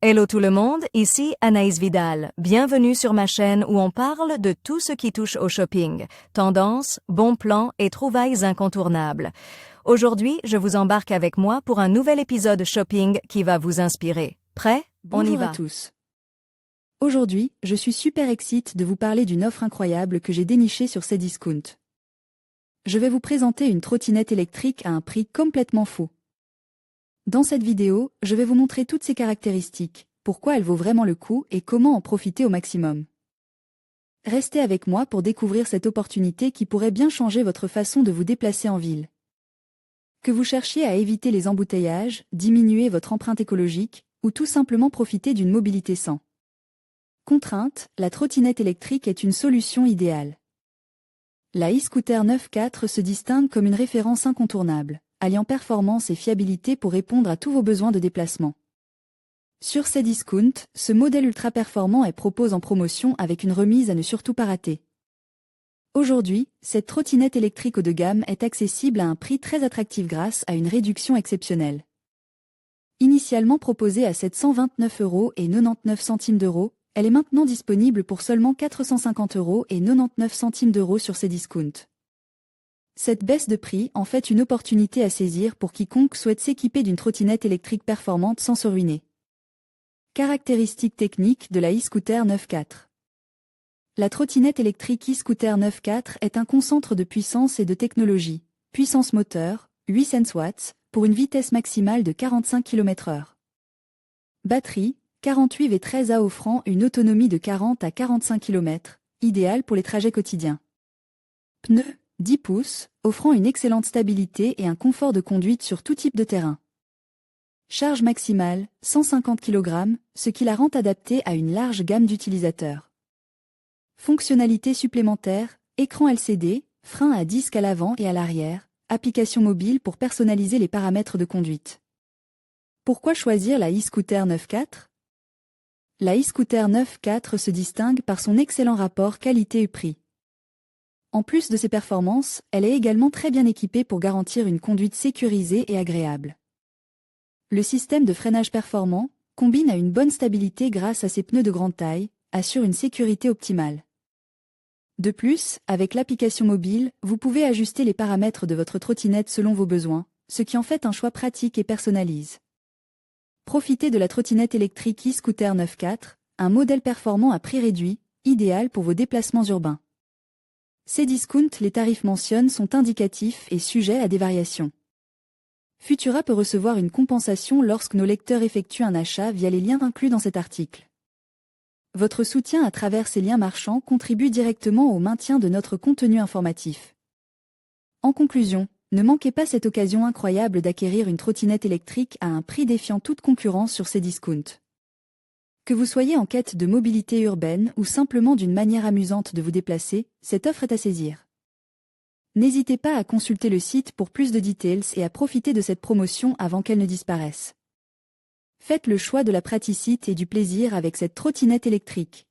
Hello tout le monde, ici Anaïs Vidal. Bienvenue sur ma chaîne où on parle de tout ce qui touche au shopping, tendances, bons plans et trouvailles incontournables. Aujourd'hui, je vous embarque avec moi pour un nouvel épisode shopping qui va vous inspirer. Prêt? On y Bonjour va. à tous. Aujourd'hui, je suis super excite de vous parler d'une offre incroyable que j'ai dénichée sur Cdiscount. Je vais vous présenter une trottinette électrique à un prix complètement fou. Dans cette vidéo, je vais vous montrer toutes ses caractéristiques, pourquoi elle vaut vraiment le coup et comment en profiter au maximum. Restez avec moi pour découvrir cette opportunité qui pourrait bien changer votre façon de vous déplacer en ville. Que vous cherchiez à éviter les embouteillages, diminuer votre empreinte écologique, ou tout simplement profiter d'une mobilité sans contrainte, la trottinette électrique est une solution idéale. La e-scooter 9.4 se distingue comme une référence incontournable, alliant performance et fiabilité pour répondre à tous vos besoins de déplacement. Sur Cdiscount, ce modèle ultra performant est proposé en promotion avec une remise à ne surtout pas rater. Aujourd'hui, cette trottinette électrique haut de gamme est accessible à un prix très attractif grâce à une réduction exceptionnelle. Initialement proposée à 729,99 €, elle est maintenant disponible pour seulement 450,99 € sur Cdiscount. Cette baisse de prix en fait une opportunité à saisir pour quiconque souhaite s'équiper d'une trottinette électrique performante sans se ruiner. Caractéristiques techniques de la e-scooter 9.4. La trottinette électrique e-scooter 9.4 est un concentre de puissance et de technologie, puissance moteur, 800 watts, pour une vitesse maximale de 45 km/h. Batterie, 48V13A offrant une autonomie de 40 à 45 km, idéale pour les trajets quotidiens. Pneus, 10 pouces, offrant une excellente stabilité et un confort de conduite sur tout type de terrain. Charge maximale, 150 kg, ce qui la rend adaptée à une large gamme d'utilisateurs. Fonctionnalités supplémentaires, écran LCD, frein à disque à l'avant et à l'arrière, application mobile pour personnaliser les paramètres de conduite. Pourquoi choisir la e-scooter 9.4 ? La e-scooter 9.4 se distingue par son excellent rapport qualité-prix. En plus de ses performances, elle est également très bien équipée pour garantir une conduite sécurisée et agréable. Le système de freinage performant, combine à une bonne stabilité grâce à ses pneus de grande taille, assure une sécurité optimale. De plus, avec l'application mobile, vous pouvez ajuster les paramètres de votre trottinette selon vos besoins, ce qui en fait un choix pratique et personnalise. Profitez de la trottinette électrique e-scooter 9.4, un modèle performant à prix réduit, idéal pour vos déplacements urbains. Cdiscount, les tarifs mentionnés sont indicatifs et sujets à des variations. Futura peut recevoir une compensation lorsque nos lecteurs effectuent un achat via les liens inclus dans cet article. Votre soutien à travers ces liens marchands contribue directement au maintien de notre contenu informatif. En conclusion, ne manquez pas cette occasion incroyable d'acquérir une trottinette électrique à un prix défiant toute concurrence sur Cdiscount. Que vous soyez en quête de mobilité urbaine ou simplement d'une manière amusante de vous déplacer, cette offre est à saisir. N'hésitez pas à consulter le site pour plus de details et à profiter de cette promotion avant qu'elle ne disparaisse. Faites le choix de la praticité et du plaisir avec cette trottinette électrique.